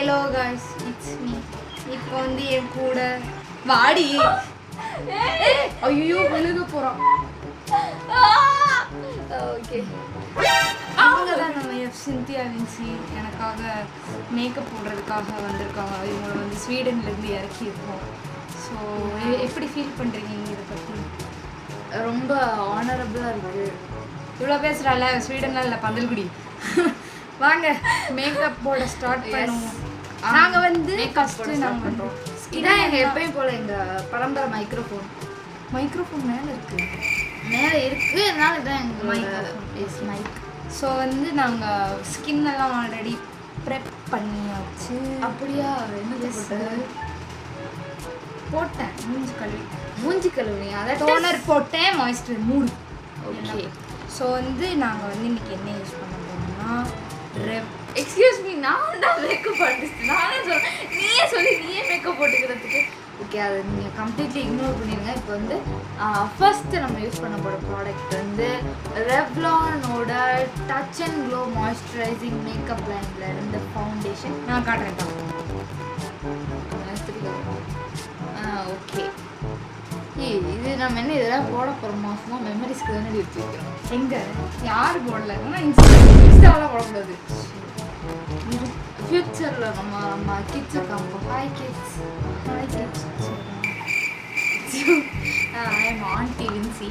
Hello guys, it's me. இப்போ வந்து என் கூட வாடி. ஐயோ விழுக போகிறோம். ஓகே, அவங்க தான் நம்ம சிந்தியா வின்சி எனக்காக மேக்கப் போடுறதுக்காக வந்திருக்காங்க. இவங்களை வந்து ஸ்வீடன்லேருந்து இறக்கியிருக்கோம். ஸோ எப்படி ஃபீல் பண்ணுறீங்க இதை பற்றி? ரொம்ப ஆனரபிளாக இருக்குது. இவ்வளோ பேசுகிறால, ஸ்வீடன்லாம் இல்லை பந்தல்குடி. வாங்க மேக்கப் போட ஸ்டார்ட் பண்ணுவோம். நாங்கள் வந்து ஃபஸ்ட்டு நாங்கள் பண்ணுறோம். இதான் எங்கள் எப்பயும் போல் எங்கள் பரம்பரை மைக்ரோஃபோன் மேலே இருக்குது. மேலே இருக்குது, அதனால இதான் எங்கள் மைக். ஸோ வந்து நாங்கள் ஸ்கின்னெல்லாம் ஆல்ரெடி ப்ரெப் பண்ணியாச்சு. அப்படியா? என்ன போட்டேன் மூஞ்சி கழுவி அதை டோனர் போட்டேன், மாய்ஸ்சர் 3. ஓகே. ஸோ வந்து நாங்கள் வந்து இன்றைக்கி என்ன யூஸ் பண்ண போகிறோம்னா எக்ஸ்கியூஸ் மீ, நான் தான் மேக்கப் ஆர்டிஸ்ட். நானே சொல்கிறேன், நீயே மேக்கப் போட்டுக்கிறதுக்கு. ஓகே, அதை நீங்கள் கம்ப்ளீட்லி இக்னோர் பண்ணிடுங்க. இப்போ வந்து ஃபர்ஸ்ட்டு நம்ம யூஸ் பண்ண போகிற ப்ராடக்ட் வந்து ரெவ்லானோட touch and glow moisturizing makeup லைனில் இருந்த ஃபவுண்டேஷன். நான் காட்டுறேன் தான். ஓகே, இது நம்ம என்ன இதெல்லாம் போட போகிறோமா? சும்மா மெமரிஸ்க்கு தானே எடுத்து வைக்கிறோம். எங்கே யார் போடல, ஆனால் இன்ஸ்டாவெலாம் போடக்கூடாது. ஃப்யூச்சரில் நம்ம கிட்ஸை காமிப்போம். Hi kids. I am aunty Vincy.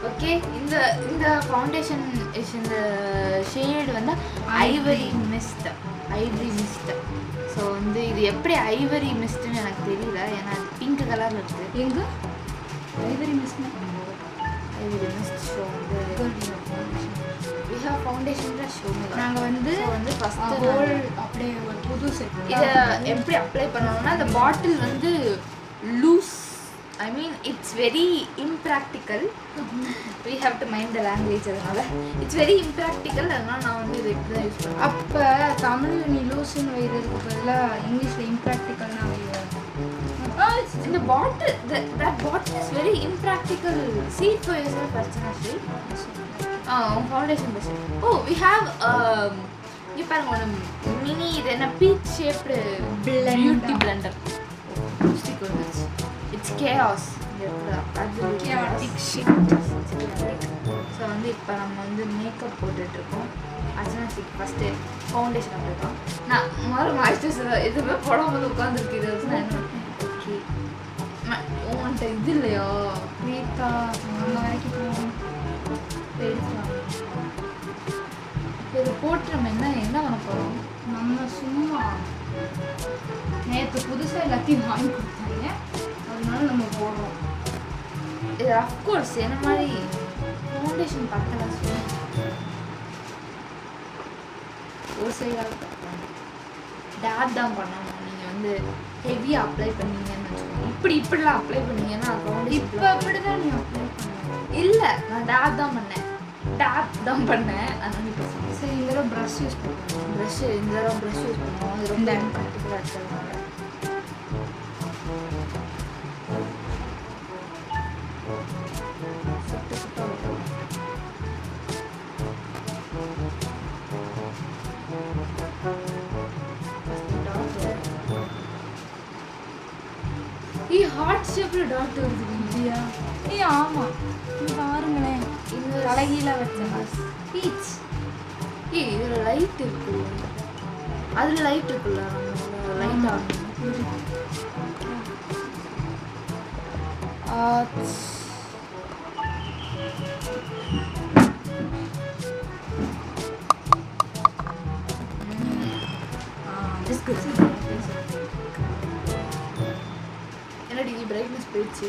Okay, இந்த ஃபவுண்டேஷன் இந்த ஷேடு வந்து ஐவரி மிஸ்ட். ஸோ வந்து இது எப்படி ஐவரி மிஸ்ட்னு எனக்கு தெரியல, ஏன்னா அது பிங்க் கலரில் இருக்குது. எங்கே ஐவரி மிஸ்ட்? ஸோ வந்து we have foundation show me. நாங்கள் வந்து ஃபஸ்ட்டு ஹோல் அப்படியே ஒரு புது செட். இதை எப்படி அப்ளை பண்ணணும்னா, அந்த பாட்டில் வந்து loose, I mean it's very impractical. we have to mind the language. அதனால இட்ஸ் வெரி இம்ப்ராக்டிக்கல். அதனால் நான் வந்து இதை இப்படி தான் யூஸ் பண்ணுவேன். அப்போ தமிழில் நீ லூஸுன்னு வைக்கிறதுக்கு பதிலாக இங்கிலீஷில் இம்ப்ராக்டிக்கல்னா வைக்கிறேன். இந்த பாட்டில் that bottle is very impractical. See it for yourself, Archana Shri. Foundation brush. Oh, we have you பாருங்க, ஒரு மினி இது என்ன peach shaped beauty blender. Stick வந்துச்சு. It's chaos. chaotic shit. So வந்து இப்போ நம்ம வந்து மேக்கப் போட்டுட்ருக்கோம். அர்ச்சனா ஸ்டிக் ஃபஸ்ட்டு ஃபவுண்டேஷன் அப்படிதான். நான் முதல்ல மாய்ஸ்சரைசர் எதுவுமே போடாமல் உட்காந்துருக்கு. இதை வச்சு நான் என்ன ஓகே உன்கிட்ட இது இல்லையா ரீத்தா அங்கே வரைக்கும் போகும் எடுத்துக்கலாம். இதை போட்டு நம்ம என்ன பண்ண போகிறோம்? நம்ம சும்மா நேற்று புதுசாக எல்லாத்தையும் வாங்கி கொடுத்தாங்க, அதனால நம்ம போடுறோம். இது அஃப்கோர்ஸ் என்ன மாதிரி ஃபவுண்டேஷன் பத்தலாம் சொல்லி ஒரு சைடாக டேப் தான் பண்ணணும். நீங்கள் வந்து ஹெவியாக அப்ளை பண்ணீங்கன்னு வச்சுக்கோங்க. இப்படிலாம் அப்ளை பண்ணீங்கன்னா இப்போ அப்படி தான் நீ அப்ளை பண்ண இல்லை, நான் டேப் தான் பண்ணேன். அதனால இப்போ சரி, இந்த தடவை ப்ரஷ் யூஸ் பண்ணுவோம். இந்த தடவை ப்ரஷ் யூஸ் பண்ணுவோம். அது ரொம்ப கண்டிப்பாக இருக்கிறதுனால ஹார்ட் ஷேப்ல டாட் வருது இல்லையா? ஆமாம், இது பாருங்களேன். இந்த தலைகீழ வச்சேன் பீச். இதில் லைட் இருக்குல்ல, அதில் லைட் இருக்குல்ல, லைட் ஆகும். என்னடி பிரைட்னஸ் போயிடுச்சு.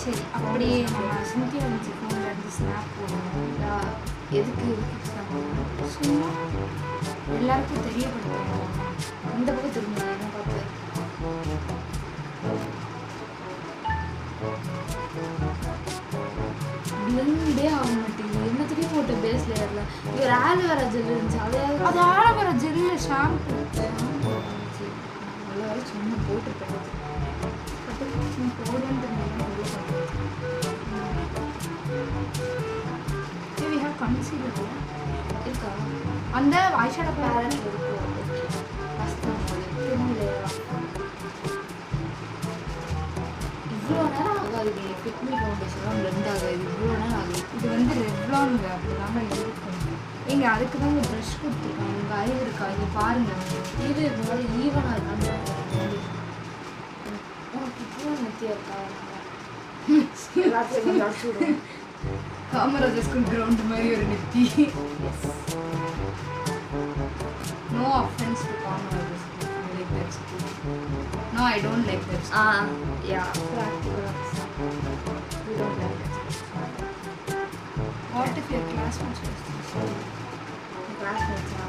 சரி, அப்படியே நம்ம சிந்தியா வச்சு ஃபோனில் இருந்து ஸ்னாப் போடணும். எதுக்கு சும்மா எல்லாருக்கும் தெரியப்படுத்துவோம். இந்த பக்கம் திரும்ப என்ன பார்த்து பிளண்டே ஆக மாட்டேங்குது. என்னத்துலேயும் போட்டு பேஸ் லேயரில் ஒரு ஆலோவேரா ஜெல் இருந்துச்சு. அது ஆலோவேரா ஜெல்லு ஷாம்பு நல்ல வரை சும்மா போட்டுருப்பேன். போடுன்னு we have concealer இருக்கா அந்த ஐஷேடோ பேலட் இருக்கும் கஷ்டம் தெரியலையா இவ்வளோ நேரம் ஆகாது நீங்கள் ஃபிட்மி ஃபவுண்டேஷன்லாம் பிளெண்ட் ஆகாது இவ்வளோ நேரம் ஆகுது இது வந்து ரெவ்லான்ங்க அப்படிதாங்க இருக்கும் எங்க அதுக்கு தான் இந்த ப்ரஷ் கொடுத்துருக்காங்க உங்கள் அறிவு இருக்கா இங்கே பாருங்க இது இந்த மாதிரி ஈவனாக இருக்கான்னு உனக்கு இப்போ நெத்தியாக இருக்கா எல்லாத்தையும் கொஞ்சம் அடிச்சு விடுவோம் காமராஜர் ஸ்கூல் கிரவுண்ட் மாதிரி ஒரு நெத்தி no offence to Kamarajar school I like that school no I don't like that yeah practical we don't like that what if your classmates கிளாஸ்மேட்ஸா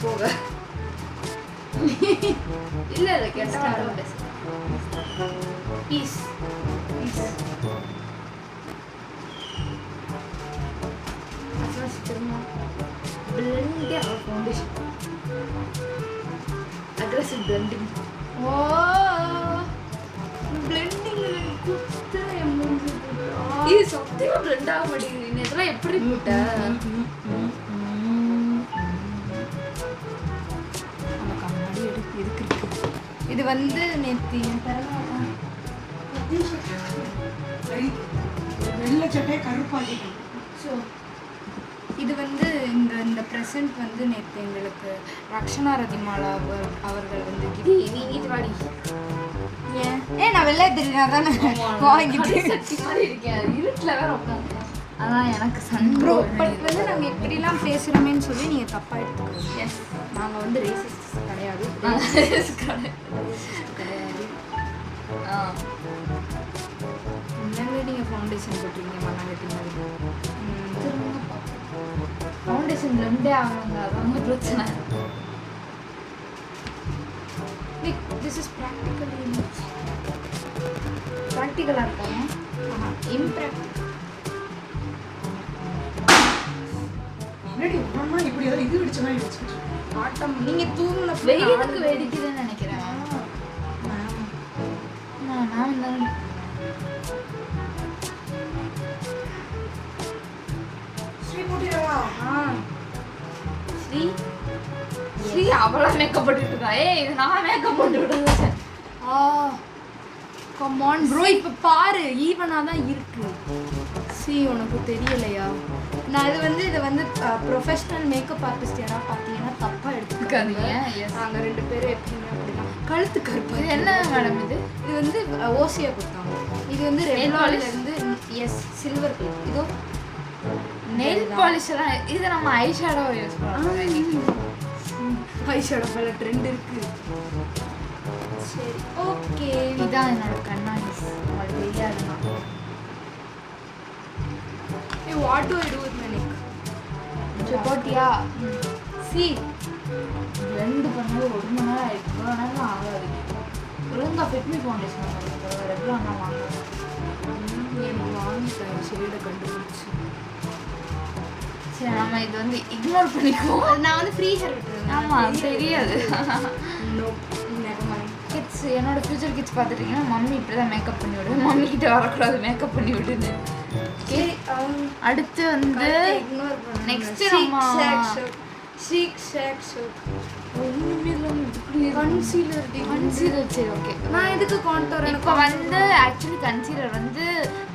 போக இல்லை இல்லை கெட்ட பீஸ் பீஸ் திரும்ப பிளெண்டே அவர் foundation aggressive blending oh blending குத்து என் மூஞ்சி இது சத்தியமா பிளெண்ட் ஆக மாட்டேங்குது நீ இதெல்லாம் எப்படி போட்ட நமக்கு முன்னாடி எடுத்து இருக்கு இது வந்து நேற்று என் பிறகு வெள்ளை சட்டையை கருப்பாக்கிட்டேன். ஸோ இது வந்து இந்த ப்ரெசன்ட் வந்து நேற்று எங்களுக்கு ரக்ஷனா ரதிமாலா அவர்கள் வந்து நீ இது வாடி ஏன் நான் வெளில தெரியா தானே வாங்கிட்டு சக்தி மாதிரி இருக்கேன் இருட்டில் வேற உட்காந்து அதான் எனக்கு ப்ரோ பட் வந்து நாங்கள் இப்படிலாம் பேசுகிறோமேன்னு சொல்லி நீங்கள் தப்பாக எடுத்துக்கோங்க எஸ் நாங்கள் வந்து ரேசிஸ்ட் கிடையாது கிடையாது இல்லைங்க நீங்கள் ஃபவுண்டேஷன் போட்டுருக்கீங்க மண்ணாங்கட்டி மாதிரி ஃபவுண்டேஷன் ரெண்டே ஆகணுங்க அதான் பிரச்சனை திஸ் இஸ் ப்ராக்டிக்கல் இமேஜ் ப்ராக்டிக்கலாக இருக்காங்க இம்ப்ராக்டிக்கல் முன்னாடி அம்மா இப்படி ஏதாவது இது வெடிச்ச மாதிரி வெடிச்சுக்கிட்டு ஆட்டம் நீங்கள் தூங்கின வெயிலுக்கு வெடிக்குதுன்னு நினைக்கிறேன் நான் தான் ஸ்ரீ போட்டியா ஸ்ரீ ஸ்ரீ அவளா மேக்கப் போட்டுட்டு இருக்கா இது நான் மேக்கப் போட்டுட்டு கமான் ப்ரோ இப்போ பாரு ஈவனாக தான் இருக்கு சி உனக்கு தெரியலையா நான் இதை வந்து ப்ரொஃபஷ்னல் மேக்கப் ஆர்டிஸ்ட் யாராவது பார்த்தீங்கன்னா தப்பாக எடுத்துக்காதீங்க நாங்கள் ரெண்டு பேரும் எப்படின்னா அப்படிதான் கழுத்து கருப்பு என்ன மேடம் இது இது வந்து ஓசியா கொடுத்தாங்க இது வந்து ரெட்லாலேருந்து எஸ் சில்வர் கலர் இதோ நெயில் பாலிஷ் எல்லாம் இது நம்ம ஐ ஷேடோ யூஸ் பண்ணுறோம் ஐ ஷேடோ பல ட்ரெண்ட் இருக்கு சரி ஓகே இதான் என்னோட கண்ணாடி உங்களுக்கு தெரியாதுண்ணா ஏ what do I do with my neck போட்டியா சி ரெண்டு பண்ணது 1 மணி நேரம் ஆயிடுச்சு இவ்வளோ நேரம் ஆகாது ஒழுங்கா ஃபிட்மி ஃபவுண்டேஷன் ரெகுலர் நான் வாங்குவேன் எனக்கு வாங்கிட்டேன் ஷேடை கண்டுபிடிச்சி சரி நம்ம இது வந்து இக்னோர் பண்ணிக்குவோம் நான் வந்து ஃப்ரீ ஹேர் விட்டுருந்தேன் ஆமாம் தெரியாது நோ நெவர் மைண்ட் கிட்ஸ் என்னோட ஃபியூச்சர் கிட்ஸ் பார்த்துட்டிங்கன்னா மம்மி இப்படி தான் மேக்கப் பண்ணி விடு மம்மி கிட்ட வரக்கூடாது மேக்கப் பண்ணி விடுன்னு அடுத்து வந்து இக்னோர் பண்ணு நெக்ஸ்ட் நம்ம ஷீக் ஷேக் ஷோக் கன்சீலர் கன்சீலர் சரி ஓகே நான் எதுக்கு கான்டோர் இப்போ வந்து ஆக்சுவலி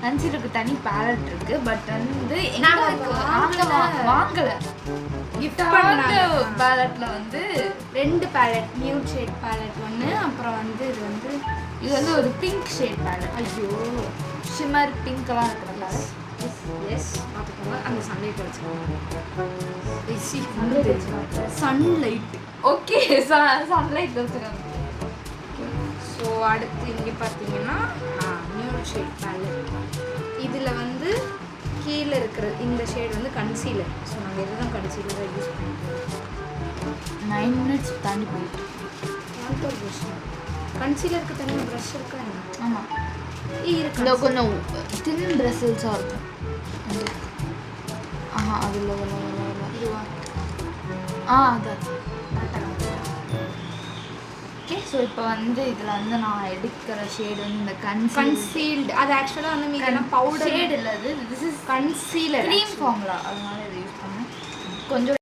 கன்சீலருக்கு தனி பேலட் இருக்கு பட் வந்து வாங்கல கிஃப்ட் பண்ணாங்க பேலட்ல வந்து 2 பேலட் நியூட் ஷேட் பேலட் ஒன்று அப்புறம் வந்து இது வந்து ஒரு பிங்க் ஷேட் பேலட் ஐயோ ஷிம்மர் பிங்க்லாம் இருக்கிற பேலட் எஸ் பார்த்துக்கோங்க அந்த சன்லைட் வச்சுக்கோங்க சன்லைட் ஓகே சன்லைட் வச்சுக்கோங்க ஸோ அடுத்து இங்கே பார்த்தீங்கன்னா நியூட் ஷேட் பேலட் இதில் வந்து கீழே இருக்கிற இந்த ஷேட் வந்து கன்சீலர் ஸோ நாங்கள் எது தான் கன்சீலராக யூஸ் பண்ணிக்கிறோம் 9 minutes தாண்டி போயிட்டு கான்டோர் ப்ரஷ் கன்சீலருக்கு தனியாக ப்ரஷ் இருக்கா என்ன ஆமாம் இருக்கு இந்த கொஞ்சம் தின் ப்ரெசல்ஸாக இருக்கும் அதில் இதுவா அதான் ஓகே ஸோ இப்போ வந்து இதில் வந்து நான் எடுக்கிற ஷேடு வந்து இந்த கன்சீல்டு அது ஆக்சுவலாக வந்து மீதெல்லாம் பவுடர் ஷேடு இல்லை அது this is concealer cream formula அதனால இதை யூஸ் பண்ணேன் கொஞ்சம்